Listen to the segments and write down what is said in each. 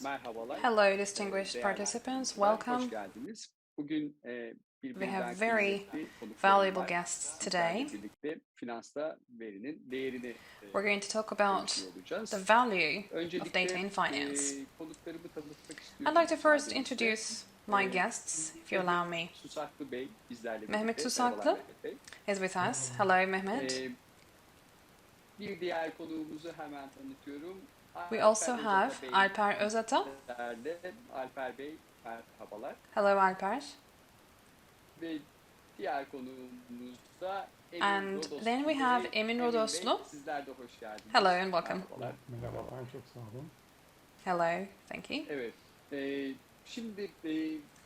Merhabalar, Hello, distinguished değerli participants. arkadaşlar, hoş Welcome. geldiniz. Bugün We have birbirinden very kıymetli konuklarım valuable var. guests today. Sizlerle birlikte finansta verinin değerini We're going to talk about konuşuyor the olacağız. value of data Öncelikle in finance. konuklarımı tanıtmak I'd istiyorum like to first müsaadenizle. introduce my guests, if you allow Mehmet me. Susaklı Bey bizlerle Mehmet birlikte. Merhabalar Susaklı Mehmet Bey. is with us. Hello, Mehmet. Bir diğer konuğumuzu hemen tanıtıyorum. We also Alper have Özata Bey Alper Özata. bizlerle. Alper Bey merhabalar. Hello, Alper. Ve diğer konuğumuz da Emin And Rodoslu then we Bey. have Emin Bey, Rodoslu. sizler de hoş geldiniz. Hello and welcome. Merhabalar. Merhabalar, çok sağ olun. Hello, thank you. Evet. Şimdi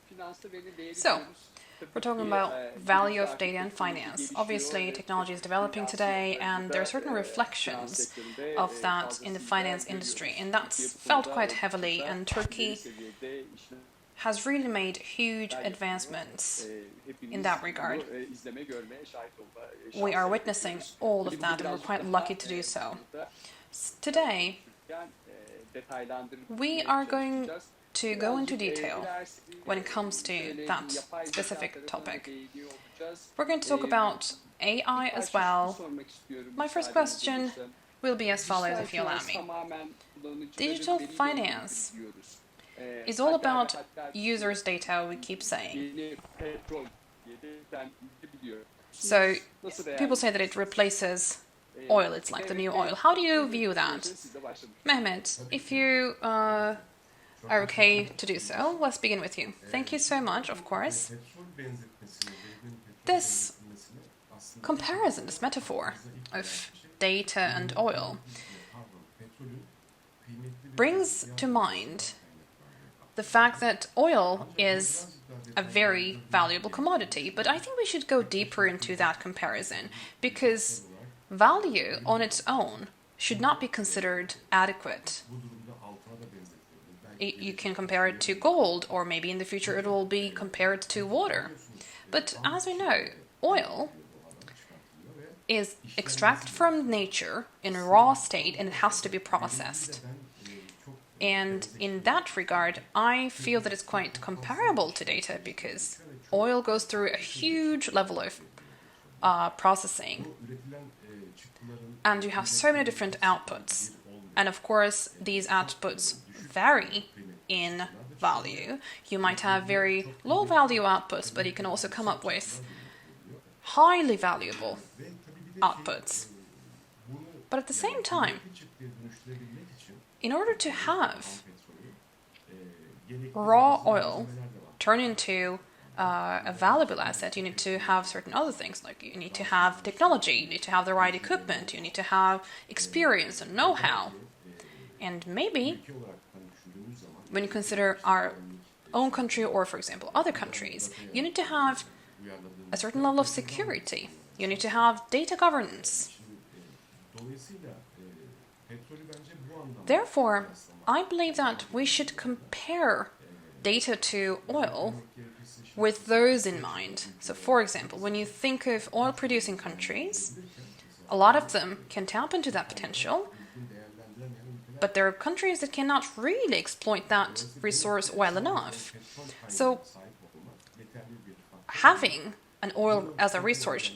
finansta verinin değeri So, diyoruz. we're talking about value of data and finance. Obviously, technology is developing today, and there are certain reflections of that in the finance industry, and that's felt quite heavily. And Turkey has really made huge advancements in that regard. We are witnessing all of that, and we're quite lucky to do so. Today, we are going to go into detail when it comes to that specific topic. We're going to talk about AI as well. My first question will be as follows, if you allow me. Digital finance is all about users' data, we keep saying. So people say that it replaces oil, it's like the new oil. How do you view that? Mehmet, if you are okay to do so, let's begin with you. Thank you so much, of course. This comparison, this metaphor of data and oil brings to mind the fact that oil is a very valuable commodity, but I think we should go deeper into that comparison because value on its own should not be considered adequate. You can compare it to gold, or maybe in the future it will be compared to water. But as we know, oil is extracted from nature in a raw state and it has to be processed. And in that regard, I feel that it's quite comparable to data because oil goes through a huge level of processing. And you have so many different outputs. And of course, these outputs vary in value. You might have very low value outputs, but you can also come up with highly valuable outputs. But at the same time, in order to have raw oil turn into a valuable asset, you need to have certain other things, like you need to have technology, you need to have the right equipment, you need to have experience and know-how. And maybe when you consider our own country or, for example, other countries, you need to have a certain level of security. You need to have data governance. Therefore, I believe that we should compare data to oil with those in mind. So, for example, when you think of oil-producing countries, a lot of them can tap into that potential, but there are countries that cannot really exploit that resource well enough. So, having an oil as a resource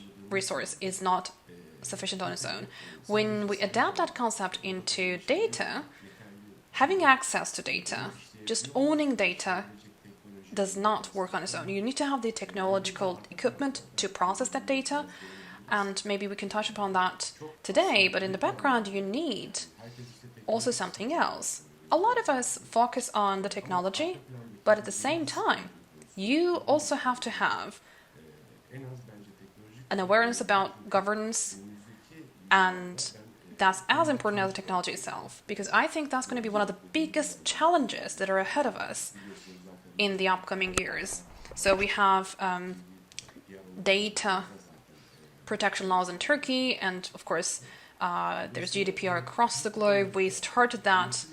is not sufficient on its own. When we adapt that concept into data, having access to data, just owning data, does not work on its own. You need to have the technological equipment to process that data, and maybe we can touch upon that today, but in the background you need also something else. A lot of us focus on the technology, but at the same time, you also have to have an awareness about governance, and that's as important as the technology itself, because I think that's going to be one of the biggest challenges that are ahead of us in the upcoming years. So we have data protection laws in Turkey, and of course there's GDPR across the globe. We started that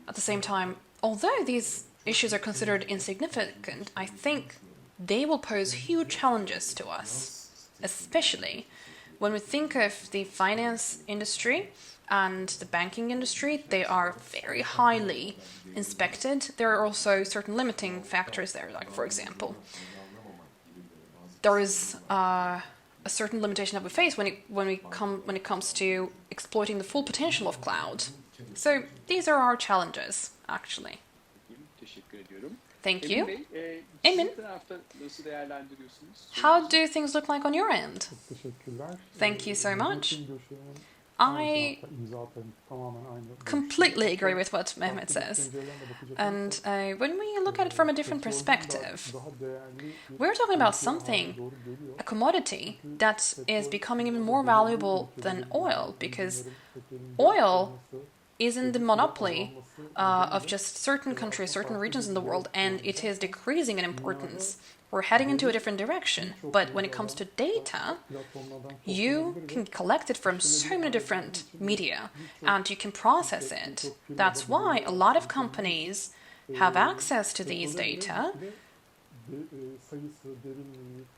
at the same time. Although these issues are considered insignificant, I think they will pose huge challenges to us, especially when we think of the finance industry and the banking industry, they are very highly inspected. There are also certain limiting factors there, like for example, there is a certain limitation that we face when it comes to exploiting the full potential of cloud. So these are our challenges, actually. Teşekkür ediyorum. Thank Emin you. Bey, Emin, sizin tarafta nasıl değerlendiriyorsunuz? how do things look like on your end? Çok teşekkürler. Thank you so much. Bütün görüşlerin I imza atarım. Tamamen aynı. completely agree with what Mehmet Farklı bir says. pencereden de bakacak And olursak, when we look at it from a different petrolün perspective, daha değerli bir we're talking about ülke haline something, doğru geliyor. a commodity that is becoming even more valuable than oil, because oil is in the monopoly of just certain countries, certain regions in the world, and it is decreasing in importance. We're heading into a different direction, but when it comes to data, you can collect it from so many different media and you can process it. That's why a lot of companies have access to these data.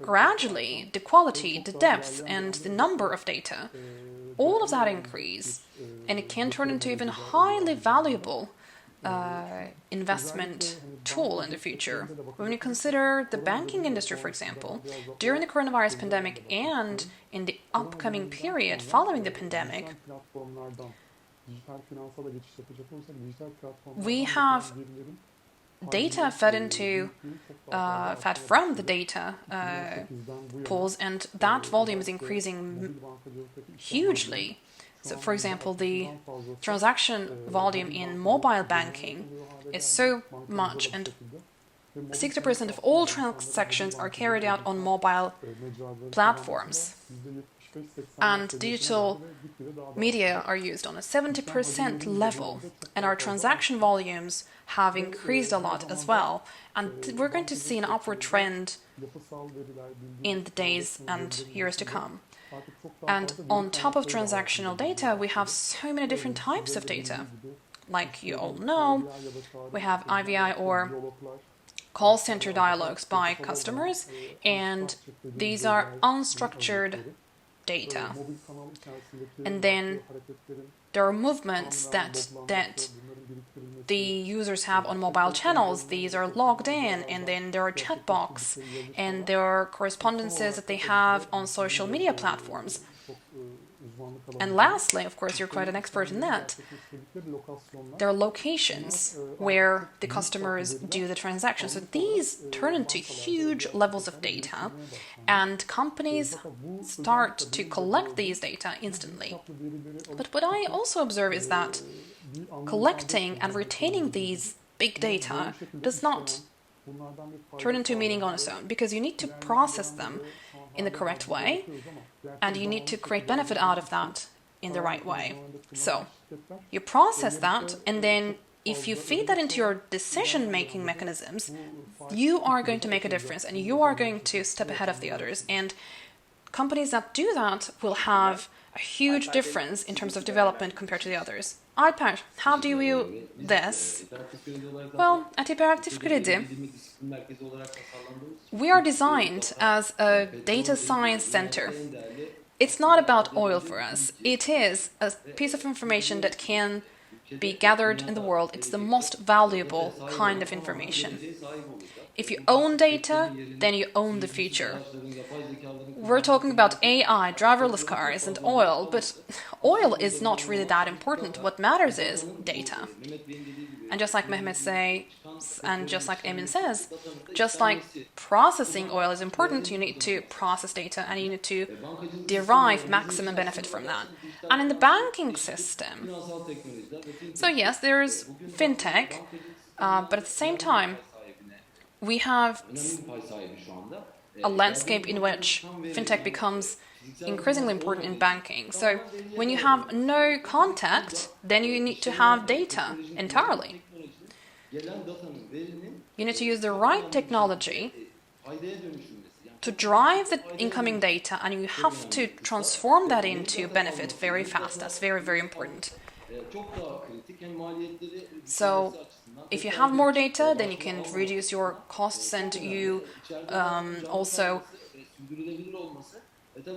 Gradually, the quality, the depth, and the number of data, all of that increase, and it can turn into even highly valuable investment tool in the future. When you consider the banking industry, for example, during the coronavirus pandemic and in the upcoming period following the pandemic, we have data fed from the data pools, and that volume is increasing hugely. So, for example, the transaction volume in mobile banking is so much, and 60% of all transactions are carried out on mobile platforms. And digital media are used on a 70% level, and our transaction volumes have increased a lot as well. And we're going to see an upward trend in the days and years to come. And on top of transactional data, we have so many different types of data. Like you all know, we have IVI or call center dialogues by customers, and these are unstructured data. And then there are movements that the users have on mobile channels. These are logged in, and then there are chat box, and there are correspondences that they have on social media platforms. And lastly, of course, you're quite an expert in that, there are locations where the customers do the transaction. So these turn into huge levels of data, and companies start to collect these data instantly. But what I also observe is that collecting and retaining these big data does not turn into meaning on its own, because you need to process them in the correct way, and you need to create benefit out of that in the right way. So you process that, and then if you feed that into your decision-making mechanisms, you are going to make a difference, and you are going to step ahead of the others. And companies that do that will have a huge difference in terms of development compared to the others. Alper, how do you view this? Well, at Hyperactive Kredi, we are designed as a data science center. It's not about oil for us. It is a piece of information that can be gathered in the world. It's the most valuable kind of information. If you own data, then you own the future. We're talking about AI, driverless cars, and oil, but oil is not really that important. What matters is data. And just like Mehmet says, and just like Emin says, just like processing oil is important, you need to process data and you need to derive maximum benefit from that. And in the banking system, so yes, there's Fintech, but at the same time, we have a landscape in which Fintech becomes increasingly important in banking. So when you have no contact, then you need to have data entirely. You need to use the right technology to drive the incoming data, and you have to transform that into benefit very fast. That's very, very important. So if you have more data, then you can reduce your costs, and you also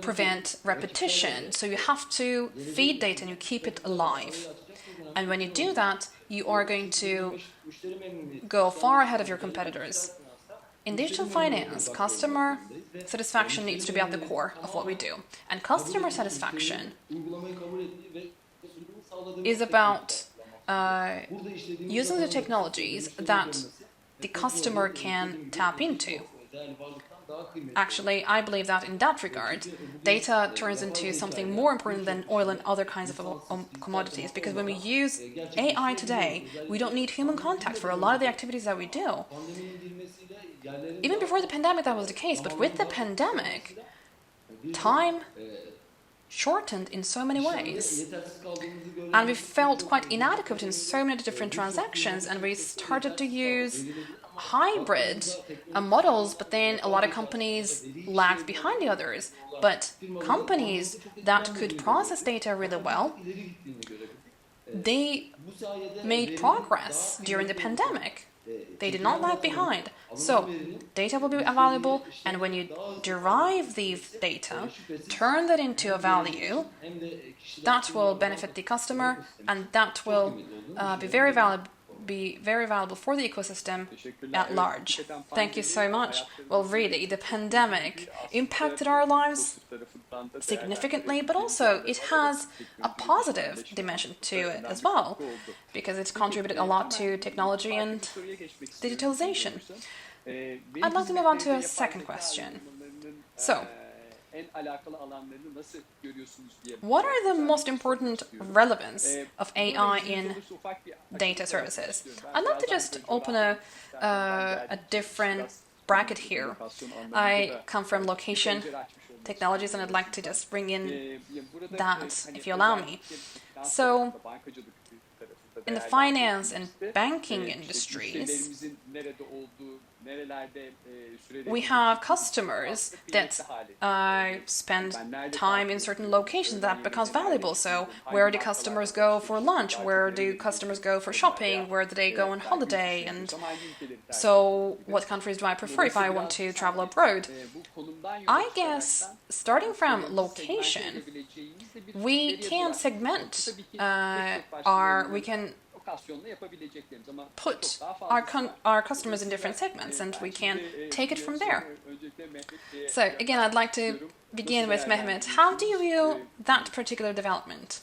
prevent repetition. So you have to feed data and you keep it alive. And when you do that, you are going to go far ahead of your competitors. In digital finance, customer satisfaction needs to be at the core of what we do. And customer satisfaction is about using the technologies that the customer can tap into. Actually, I believe that in that regard, data turns into something more important than oil and other kinds of commodities, because when we use AI today, we don't need human contact for a lot of the activities that we do. Even before the pandemic, that was the case, but with the pandemic, time shortened in so many ways. And we felt quite inadequate in so many different transactions, and we started to use hybrid models, but then a lot of companies lagged behind the others. But companies that could process data really well, they made progress during the pandemic. They did not lag behind. So data will be available, and when you derive these data, turn that into a value, that will benefit the customer, and that will be very valuable for the ecosystem at large. Thank you so much. Well, really, the pandemic impacted our lives significantly, but also it has a positive dimension to it as well, because it's contributed a lot to technology and digitalization. I'd like to move on to a second question. So, what are the most important relevance of AI in data services? I'd like to just open a different bracket here. I come from location technologies, and I'd like to just bring in that, if you allow me. So, in the finance and banking industries, we have customers that spend time in certain locations that becomes valuable. So where do customers go for lunch? Where do customers go for shopping? Where do they go on holiday? And so what countries do I prefer if I want to travel abroad? I guess starting from location, we can segment we can put our customers in different segments, and we can take it from there. So again, I'd like to begin with Mehmet. How do you view that particular development?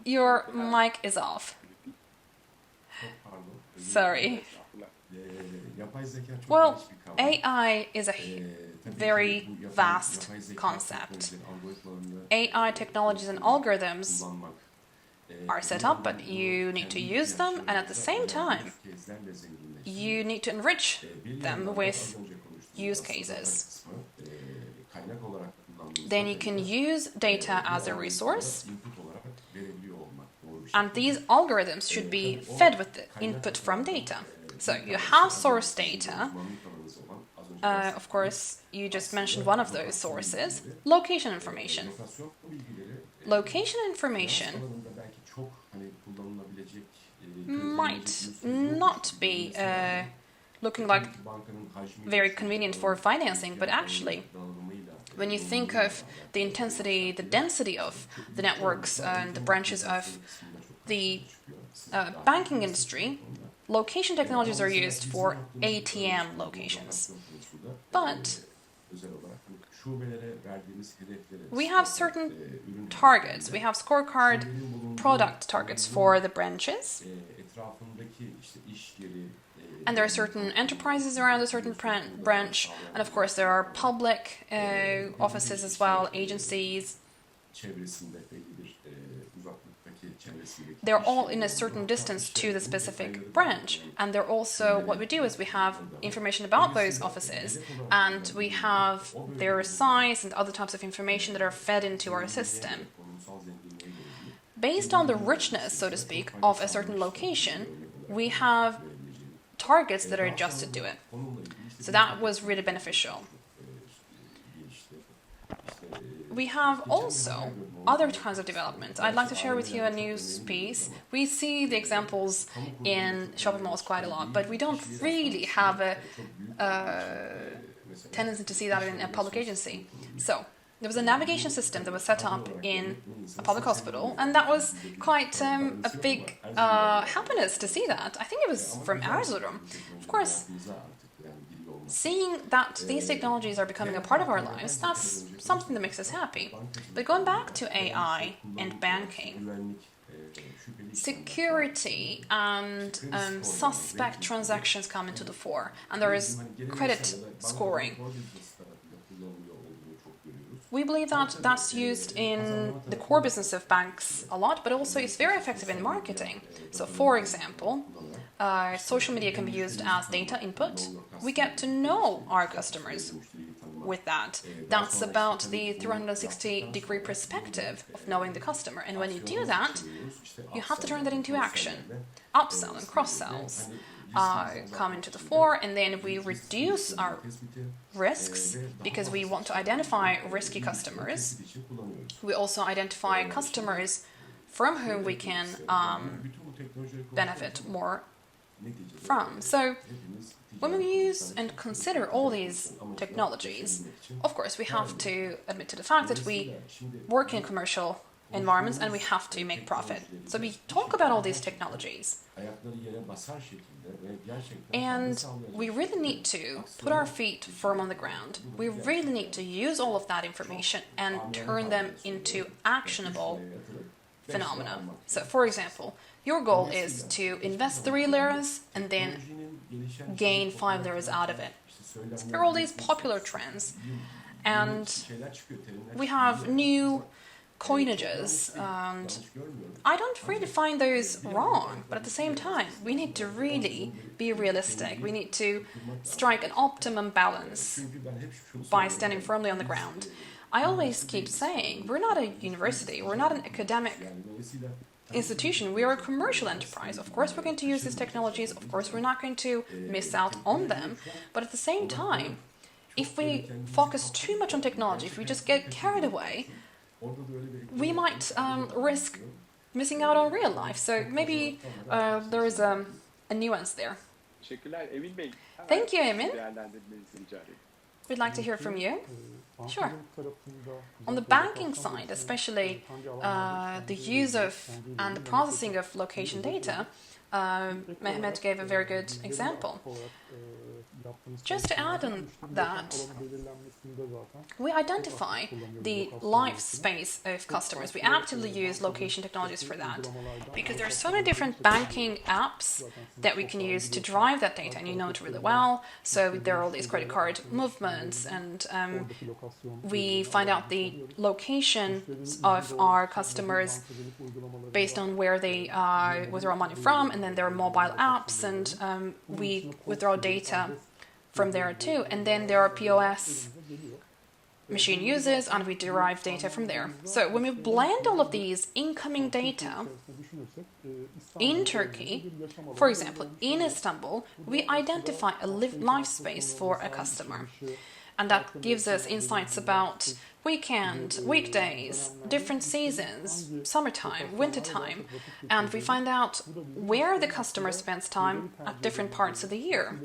Your mic is off. Sorry. Well, AI is a very vast concept. AI technologies and algorithms are set up, but you need to use them, and at the same time, you need to enrich them with use cases. Then you can use data as a resource, and these algorithms should be fed with the input from data. So you have source data. Of course, you just mentioned one of those sources, location information. Location information might not be looking like very convenient for financing, but actually, when you think of the intensity, the density of the networks and the branches of the banking industry, location technologies are used for ATM locations. But we have certain targets. We have scorecard product targets for the branches. And there are certain enterprises around a certain branch. And of course, there are public offices as well, agencies. They're all in a certain distance to the specific branch. And they're also, what we do is we have information about those offices, and we have their size and other types of information that are fed into our system. Based on the richness, so to speak, of a certain location, we have targets that are adjusted to it. So that was really beneficial. We have also other kinds of developments. I'd like to share with you a news piece. We see the examples in shopping malls quite a lot, but we don't really have tendency to see that in a public agency. So there was a navigation system that was set up in a public hospital, and that was quite a big happiness to see that. I think it was from Erzurum. Of course, seeing that these technologies are becoming a part of our lives, that's something that makes us happy. But going back to AI and banking, security and suspect transactions come into the fore, and there is credit scoring. We believe that that's used in the core business of banks a lot, but also it's very effective in marketing. So, for example, social media can be used as data input. We get to know our customers with that. That's about the 360-degree perspective of knowing the customer. And when you do that, you have to turn that into action. Upsell and cross-sells come into the fore, and then we reduce our risks because we want to identify risky customers. We also identify customers from whom we can benefit more from. So when we use and consider all these technologies, of course we have to admit to the fact that we work in commercial environments and we have to make profit. So we talk about all these technologies, and we really need to put our feet firm on the ground. We really need to use all of that information and turn them into actionable phenomena. So, for example, your goal is to invest 3 liras and then gain 5 liras out of it. So there are all these popular trends, and we have new coinages, and I don't really find those wrong, but at the same time we need to really be realistic. We need to strike an optimum balance by standing firmly on the ground. I always keep saying we're not a university, we're not an academic institution, we are a commercial enterprise. Of course we're going to use these technologies, of course we're not going to miss out on them, but at the same time, if we focus too much on technology, if we just get carried away, we might risk missing out on real life. So maybe there is a nuance there. Thank you, Emin. We'd like to hear from you. Sure. On the banking side, especially the use of and the processing of location data, Mehmet gave a very good example. Just to add on that, we identify the life space of customers. We actively use location technologies for that because there are so many different banking apps that we can use to drive that data, and you know it really well. So there are all these credit card movements, and we find out the locations of our customers based on where they withdraw money from, and then there are mobile apps, and we withdraw data from there too. And then there are POS machine users, and we derive data from there. So when we blend all of these incoming data in Turkey, for example, in Istanbul, we identify a life space for a customer. And that gives us insights about weekend, weekdays, different seasons, summertime, wintertime, and we find out where the customer spends time at different parts of the year.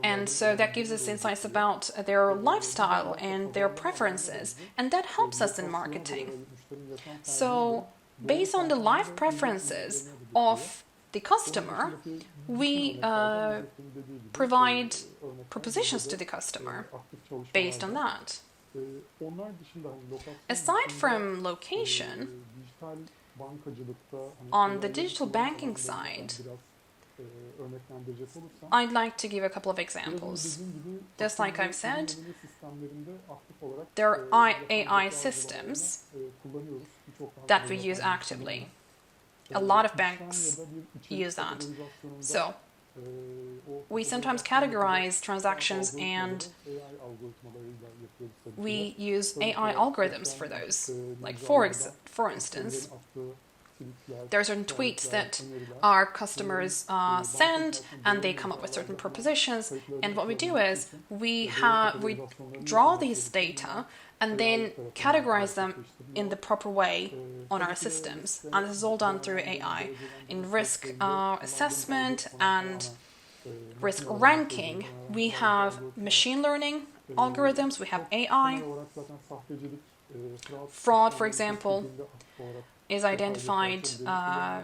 And so that gives us insights about their lifestyle and their preferences, and that helps us in marketing. So based on the life preferences of the customer, we provide propositions to the customer based on that. Aside from location, on the digital banking side, I'd like to give a couple of examples. Just like I've said, there are AI systems that we use actively. A lot of banks use that. So we sometimes categorize transactions, and we use AI algorithms for those. Like for instance, there are certain tweets that our customers send, and they come up with certain propositions. And what we do is we draw these data and then categorize them in the proper way on our systems. And this is all done through AI. In risk assessment and risk ranking, we have machine learning algorithms, we have AI. Temel olarak zaten sahtecilik, Fraud, for sistemleri example, şekilde aktif olarak is yapay identified zeka kullanılıyor.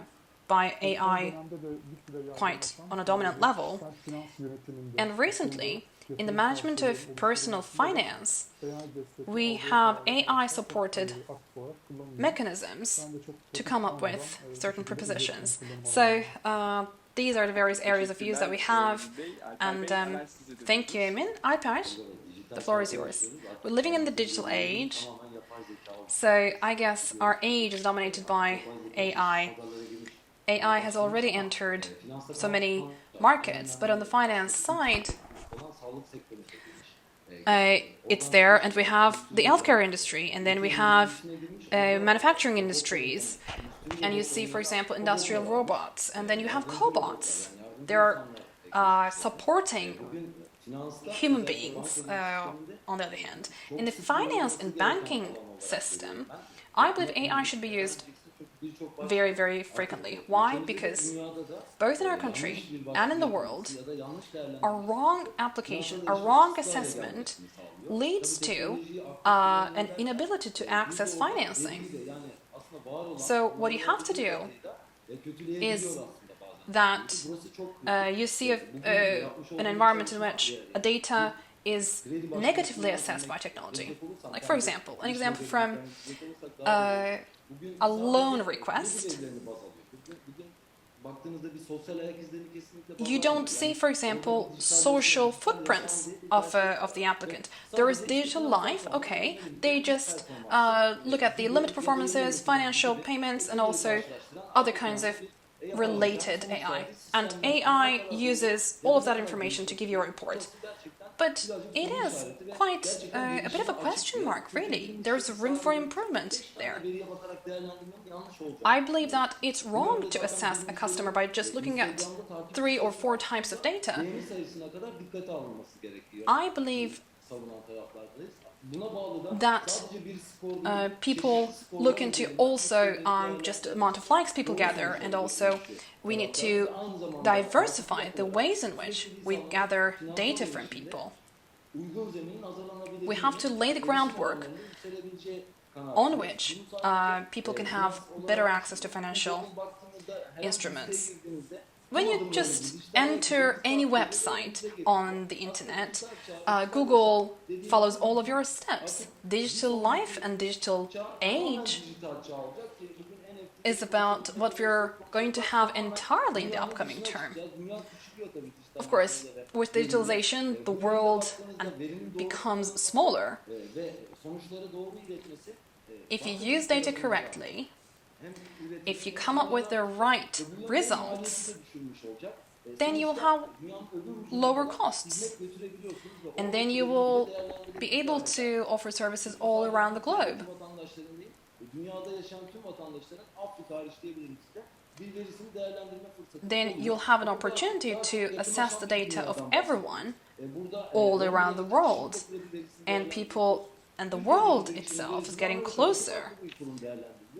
by Son AI dönemde de gitgide quite yaygınlaşan on a dominant level. kişisel finans yönetiminde And recently, okulda in the yatırım management tavsiyeleri of personal oluşturulmasında da finance, AI destekli we algoritmalar have çok AI-supported aktif olarak kullanılıyor. mechanisms Şu anda çok to pratik come up olmadan, with bu certain şekilde prepositions. üretken kullanım So alanları. these are the various areas of use that we have. Bey, Alper And Bey, hemen size dönüyoruz. thank you, Emin. Alper, the floor is yours. We're living in the digital age, so I guess our age is dominated by AI. AI has already entered so many markets, but on the finance side, it's there, and we have the healthcare industry, and then we have manufacturing industries, and you see, for example, industrial robots, and then you have cobots. They're supporting human beings, on the other hand. In the finance and banking system, I believe AI should be used very, very frequently. Why? Because both in our country and in the world, a wrong application, a wrong assessment leads to an inability to access financing. So what you have to do is that you see an environment in which a data is negatively assessed by technology. Like, for example, an example from a loan request. You don't see, for example, social footprints of the applicant. There is digital life, okay. They just look at the limit performances, financial payments, and also other kinds of related AI. And AI uses all of that information to give you a report. But it is quite a bit of a question mark, really. There's room for improvement there. I believe that it's wrong to assess a customer by just looking at 3 or 4 types of data. I believe that people look into also just the amount of likes people gather, and also we need to diversify the ways in which we gather data from people. We have to lay the groundwork on which people can have better access to financial instruments. When you just enter any website on the internet, Google follows all of your steps. Digital life and digital age is about what we're going to have entirely in the upcoming term. Of course, with digitalization, the world becomes smaller. If you use data correctly, if you come up with the right results, then you will have lower costs. And then you will be able to offer services all around the globe. Then you'll have an opportunity to assess the data of everyone all around the world. And people and the world itself is getting closer.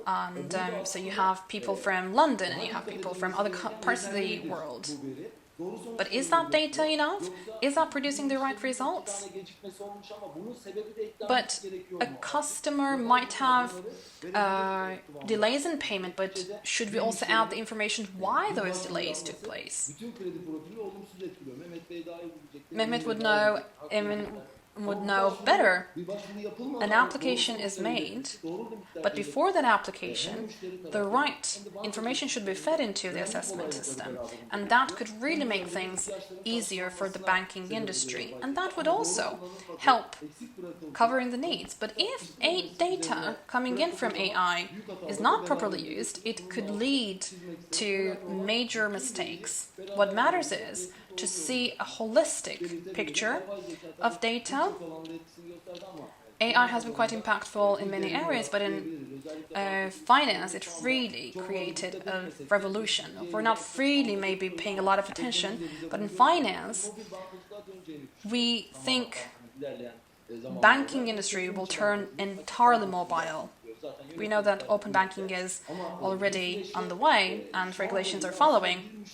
And so you have people from London and you have people from other parts of the world. But is that data enough? Is that producing the right results? But a customer might have delays in payment, but should we also add the information why those delays took place? Mehmet would know, Emin would know better. An application is made, but before that application, the right information should be fed into the assessment system, and that could really make things easier for the banking industry, and that would also help covering the needs. But if data coming in from AI is not properly used, it could lead to major mistakes. What matters is to see a holistic picture of data. AI has been quite impactful in many areas, but in finance, it really created a revolution. We're not really maybe paying a lot of attention, but in finance, we think banking industry will turn entirely mobile. We know that open banking is already on the way and regulations are following.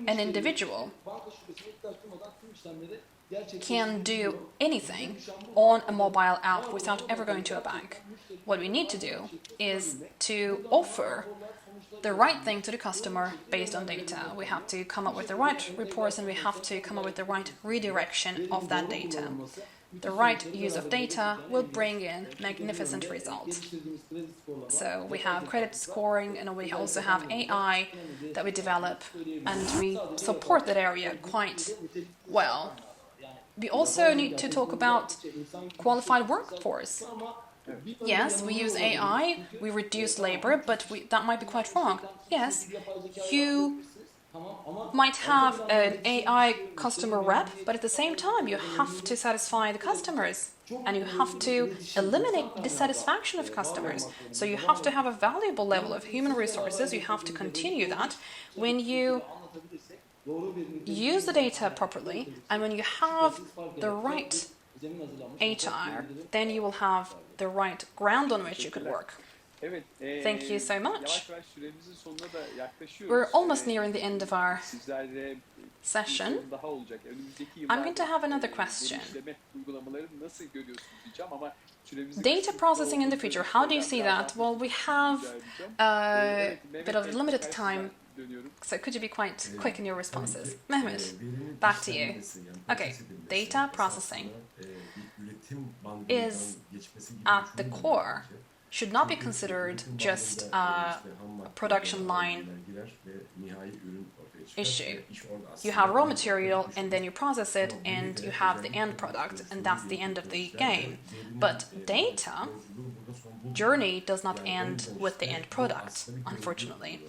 an individual can do anything on a mobile app without ever going to a bank. What we need to do is to offer the right thing to the customer based on data. We have to come up with the right reports and we have to come up with the right redirection of that data. The right use of data will bring in magnificent results. So we have credit scoring and we also have AI that we develop and we support that area quite well. We also need to talk about qualified workforce. Yes, we use AI, we reduce labor, but that might be quite wrong. Yes, you might have an AI customer rep, but at the same time you have to satisfy the customers and you have to eliminate dissatisfaction of customers. So you have to have a valuable level of human resources, you have to continue that. When you use the data properly and when you have the right HR, then you will have the right ground on which you could work. Evet, Thank you so much. Yavaş yavaş süremizin sonuna da yaklaşıyoruz. We're almost nearing the end of our Sizlerle session. bir soru daha olacak. Önümüzdeki I'm going to have another yıllarda question. genişleme uygulamalarını nasıl görüyorsunuz diyeceğim ama süremizin Data kısıtlı processing in the olduğu future, için how do you see biraz that? daha Well, we have rica edeceğim. a Evet, bit Mehmet of Bey, limited tekrar time, size dönüyorum. so could you be quite quick in your responses? Mehmet, back to you. Okay, data processing is at the core, should not be considered just a production line issue. You have raw material and then you process it and you have the end product and that's the end of the game. But data journey does not end with the end product, unfortunately.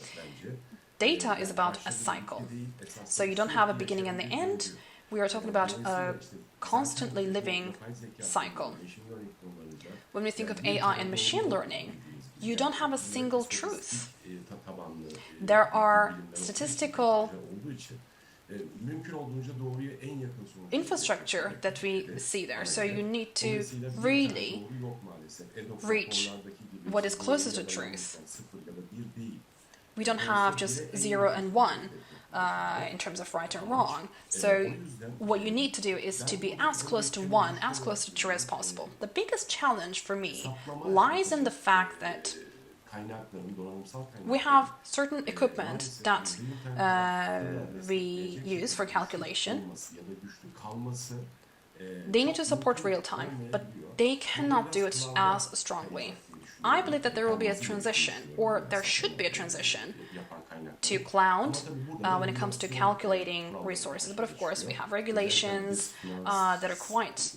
Data is about a cycle. So you don't have a beginning and the end. We are talking about a constantly living cycle. When we think of AI and machine learning, you don't have a single truth. There are statistical infrastructure that we see there. So you need to really reach what is closest to truth. We don't have just 0 and 1 in terms of right and wrong. So what you need to do is to be as close to 1, as close to true as possible. The biggest challenge for me lies in the fact that we have certain equipment that we use for calculation. They need to support real time, but they cannot do it as strongly. I believe that there will be a transition, or there should be a transition, to cloud when it comes to calculating resources. But of course, we have regulations that are quite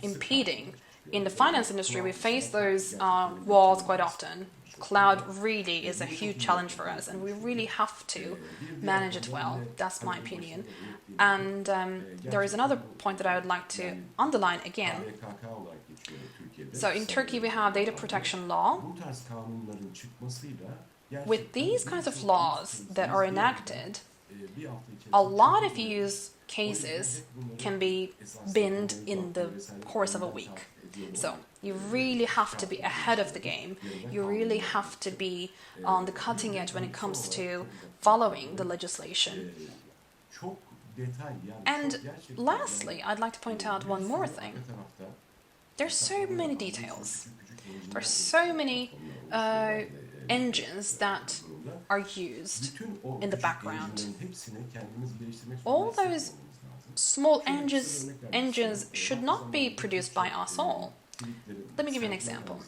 impeding. In the finance industry, we face those walls quite often. Cloud really is a huge challenge for us, and we really have to manage it well. That's my opinion. And there is another point that I would like to underline again. So in Turkey, we have data protection law. With these kinds of laws that are enacted, a lot of use cases can be binned in the course of a week. So you really have to be ahead of the game. You really have to be on the cutting edge when it comes to following the legislation. And lastly, I'd like to point out one more thing. There's so many details. There's so many engines that are used in the background. All those small engines should not be produced by us all. Let me give you an example.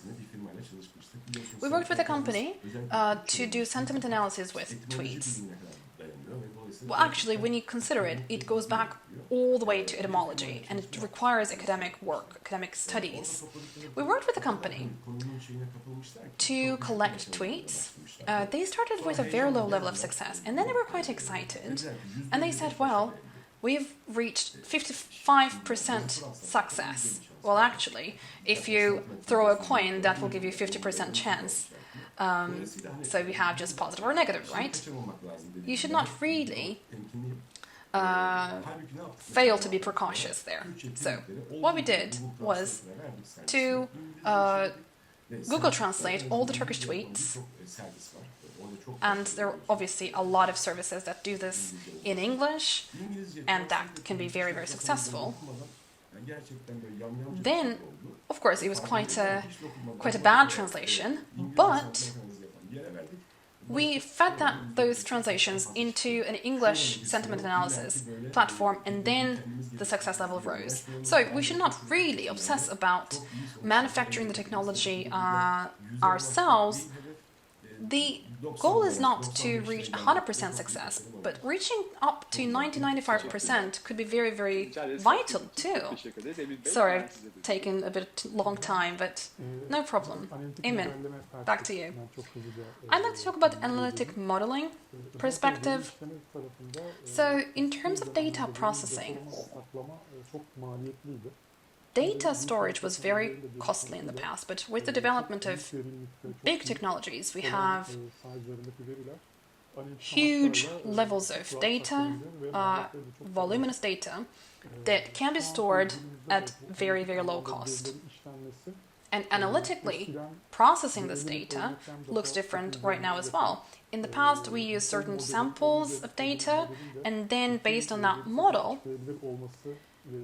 We worked with a company to do sentiment analysis with tweets. Well, actually, when you consider it, it goes back all the way to etymology, and it requires academic work, academic studies. We worked with a company to collect tweets. They started with a very low level of success, and then they were quite excited, and they said, well, we've reached 55% success. Well, actually, if you throw a coin, that will give you 50% chance. So we have just positive or negative, right? You should not really fail to be precautious there. So what we did was to Google Translate all the Turkish tweets, and there are obviously a lot of services that do this in English, and that can be very, very successful. Then, of course, it was quite a bad translation, but we fed those translations into an English sentiment analysis platform, and then the success level rose. So we should not really obsess about manufacturing the technology ourselves. The goal is not to reach 100% success, but reaching up to 90-95% could be very, very vital too. Teşekkür ederiz. Emin Bey, Sorry, ben I've size de taken a bit long time, but no problem. Analitik Emin, modelleme back to you. perspektifinden çok hızlıca, I'd like to talk about analytic modeling perspective. işleme tarafında, So, in terms of data processing, saklama çok maliyetliydi. data storage was very costly in the past, but with the development of big technologies, we have huge levels of data, voluminous data, that can be stored at very, very low cost. And analytically, processing this data looks different right now as well. In the past, we used certain samples of data, and then based on that model,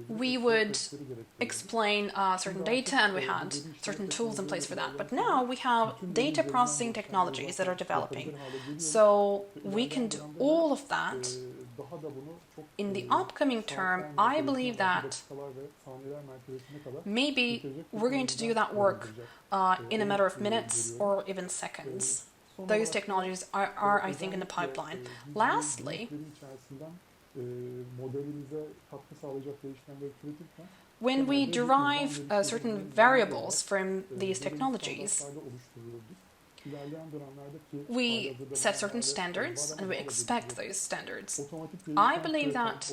we would explain certain data, and we had certain tools in place for that. But now we have data processing technologies that are developing. So we can do all of that. In the upcoming term, I believe that maybe we're going to do that work in a matter of minutes or even seconds. Those technologies are, I think, in the pipeline. Lastly, when we derive certain variables from these technologies, we set certain standards and we expect those standards. I believe that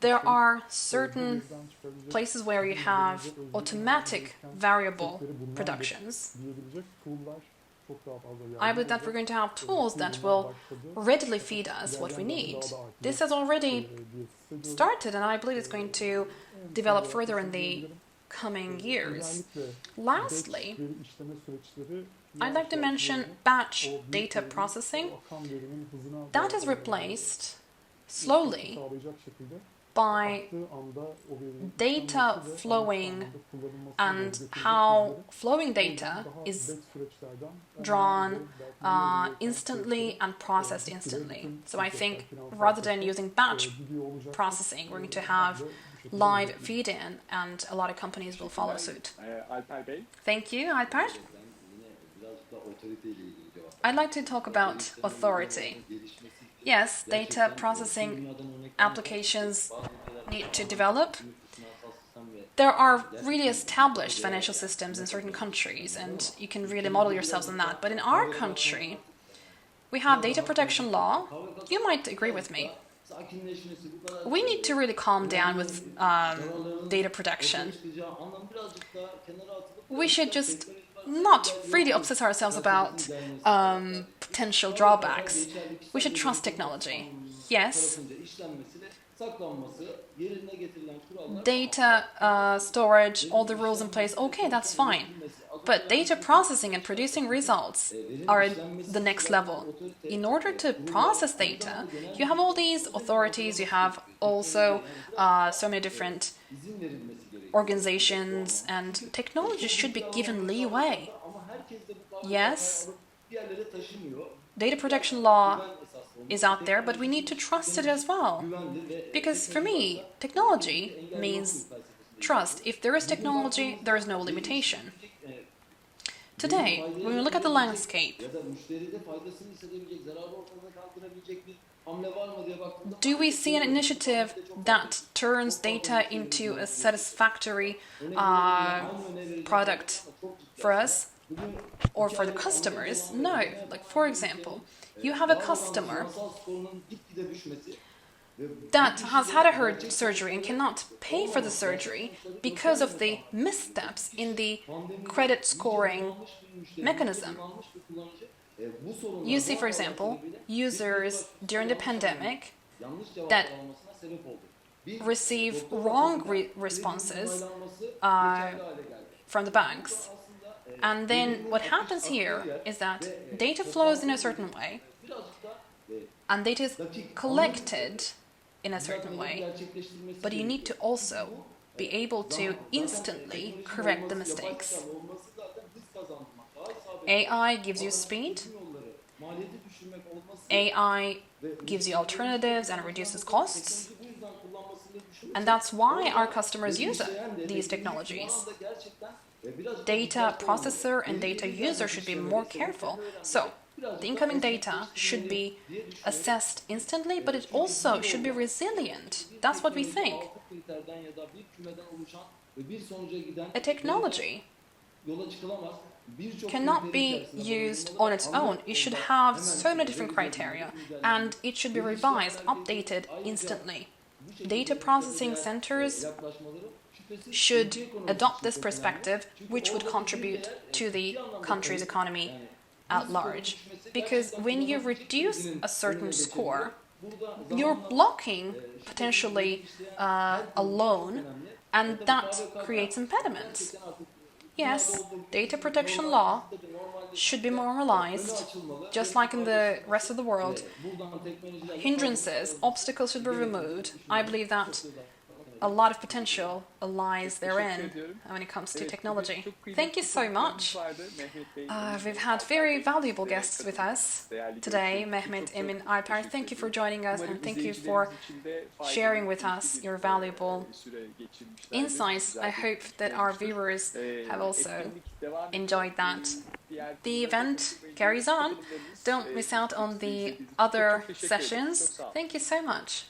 there are certain places where you have automatic variable productions. I believe that we're going to have tools that will readily feed us what we need. This has already started, and I believe it's going to develop further in the coming years. Lastly, I'd like to mention batch data processing. That is replaced slowly by data flowing and how flowing data is drawn instantly and processed instantly. So I think rather than using batch processing, we're going to have live feed-in, and a lot of companies will follow suit. Alper Bey. Thank you, Alper. I'd like to talk about authority. Yes, data processing applications need to develop. There are really established financial systems in certain countries, and you can really model yourselves on that. But in our country, we have data protection law. You might agree with me. We need to really calm down with data protection. We should just not really obsess ourselves about potential drawbacks. We should trust technology. Yes, data storage, all the rules in place, okay, that's fine. But data processing and producing results are the next level. In order to process data, you have all these authorities, you have also so many different organizations, and technology should be given leeway. Yes, data protection law is out there, but we need to trust it as well. Because for me, technology means trust. If there is technology, there is no limitation. Today, when we look at the landscape, do we see an initiative that turns data into a satisfactory product for us or for the customers? No. Like, for example, you have a customer that has had a heart surgery and cannot pay for the surgery because of the missteps in the credit scoring mechanism. You see, for example, users during the pandemic that receive wrong responses from the banks. And then what happens here is that data flows in a certain way, and data is collected in a certain way, but you need to also be able to instantly correct the mistakes. AI gives you speed, AI gives you alternatives and reduces costs, and that's why our customers use these technologies. Data processor and data user should be more careful. So, the incoming data should be assessed instantly, but it also should be resilient. That's what we think. A technology cannot be used on its own. It should have so many different criteria, and it should be revised, updated instantly. Data processing centers should adopt this perspective, which would contribute to the country's economy at large. Because when you reduce a certain score, you're blocking potentially a loan, and that creates impediments. Yes, data protection law should be moralized, just like in the rest of the world. Hindrances, obstacles should be removed. I believe that a lot of potential lies therein when it comes to technology. Thank you so much. We've had very valuable guests with us today, Mehmet, Emin, Alper. Thank you for joining us, and thank you for sharing with us your valuable insights. I hope that our viewers have also enjoyed that. The event carries on. Don't miss out on the other sessions. Thank you so much.